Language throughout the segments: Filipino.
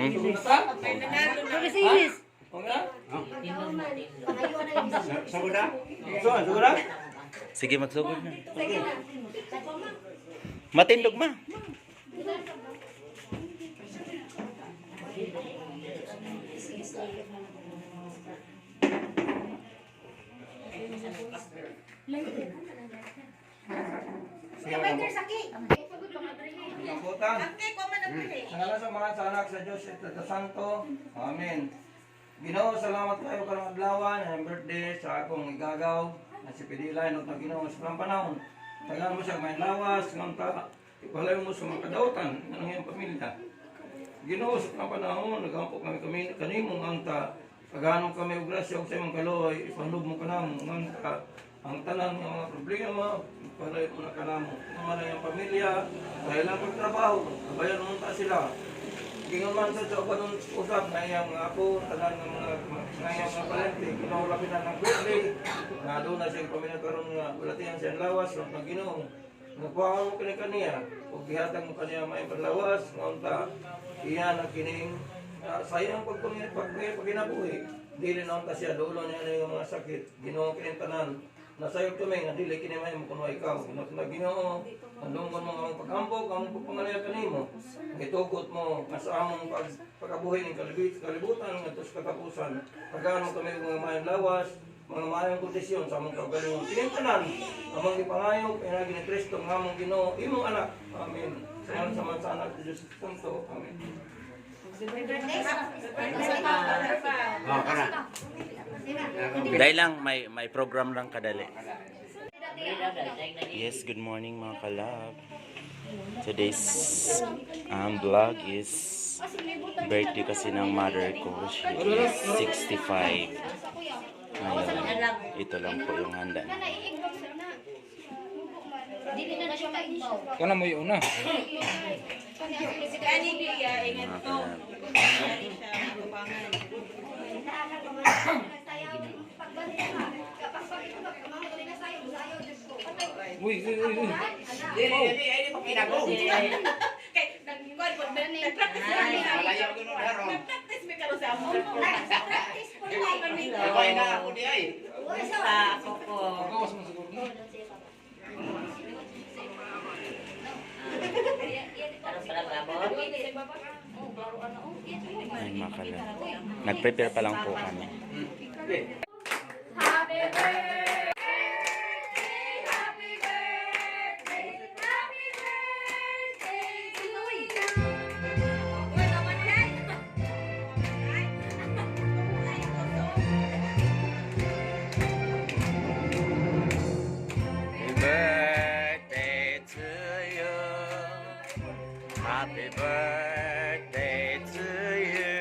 Inis. Sige, magsugod na. Matindog ma. Salamat sa mga anak sa Diyos at sa Santo. Amen. Ginoo, salamat kayo karong adlaw ng birthday sa akong igagaw na si Pidilay no Ginoo sa ilang panahon. Tagaan mo siya may lawas ng ipalay mo sa mga kadautan ng iyong pamilya. Ginoo sa ilang panahon nagampo kami kanimo anta pagano kami og grasya sa imong kaloy ipanlog mo kanamo anta ang tanan ng mga problema ipalay mo na kanamo mga iyong pamilya dahil lang pagtrabaho kabayan mo ta sila. Gingon man sa uban usab na iyang mga ako tanan ng mga mga palente kinahulapin na ng birthday na doon na siyang pamilya karon nga balatihan siya lawas ng Ginoo nagpawon mo kaniya ug gihatag mo kaniya may panlawas ngonta iya na kining sayang pagkinabuhi dili na unta siya dulo niya yung mga sakit Ginoo kining tanan nasayog kami nga dili kini may mo kuno ikaw na Ginoo andungon mo ang paghampog ang pangalaya kanimo gitugot mo nga sa among pagkabuhi ning kalibutan ngadto sa katapusan pagano kami mga mayang lawas mga mayang kondisyon sa among kaugalingon kining tanan among gipangayo pinagi ni Kristo nga among Ginoo imong anak amen salamat sa mga anak sa Dios Santo amen. Dahil lang may program lang kadali. Yes, good morning mga kalab. Today's vlog is birthday kasi ng mother ko. She is 65. Ngayon, ito lang po yung handa na. Ikaw na mo yung una. Uy. Ini pagkinago. Kay nagkuan po nagpractice malayo ko no daro. Practice me karo sa amo. Practice po ni. Kay na ako di ay. Sa koko. Ay makala. Nag-prepare pa lang po kami. Happy birthday! Happy birthday to you.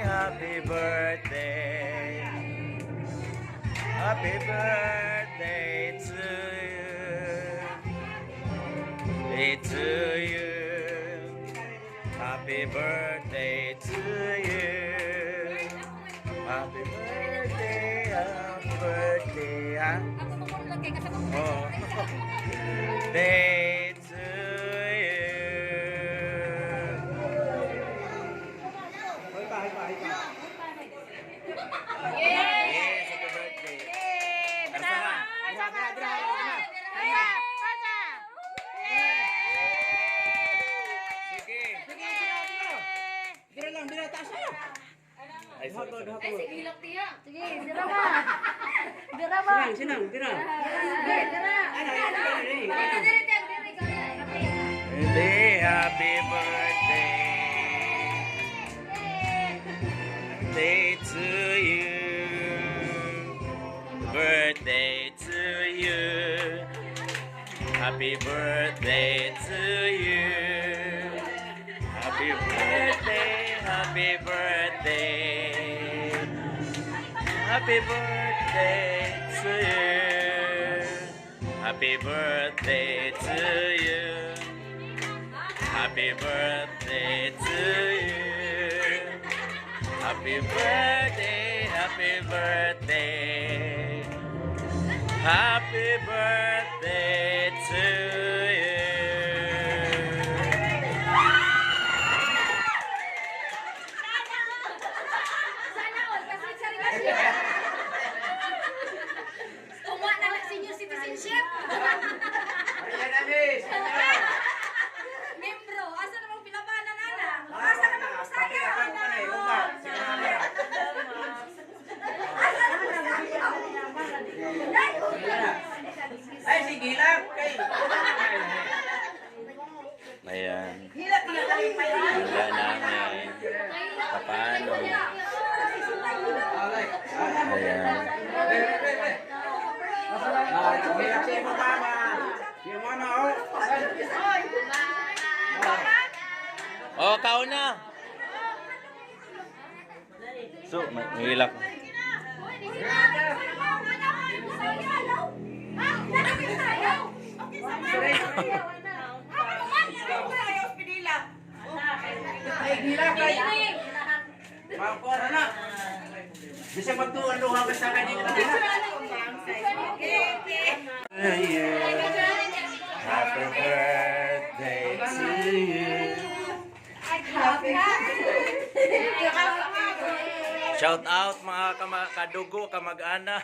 Happy birthday. Happy birthday to you. To you. Happy birthday to you. Happy birthday. Happy birthday. Oh. Day to Ay, sige, hilak tiya. Sige, dira ba? Dira ba? Sinang, dira. Dira. Happy birthday. Day to you. Birthday to you. Happy birthday to you. Happy birthday. Happy birthday. Happy birthday to you. Happy birthday to you. Happy birthday to you. Happy birthday, happy birthday. Happy birthday to you. Membro, asa namang pilabanan ana? Asa ka nang musaya? Ay, sige lang. Ayan. Hilak na lang pa yan. Handa namin. Paano? Ayan. Hilak siya mo mama. Yung ano, oh. Oh, kao na. So, mahilak. Ay, hilak ay. Mapora na. Bisa magtuwan-luha ka sa kanila. Happy birthday to you. Shout out mga kadugo, kamag-ana.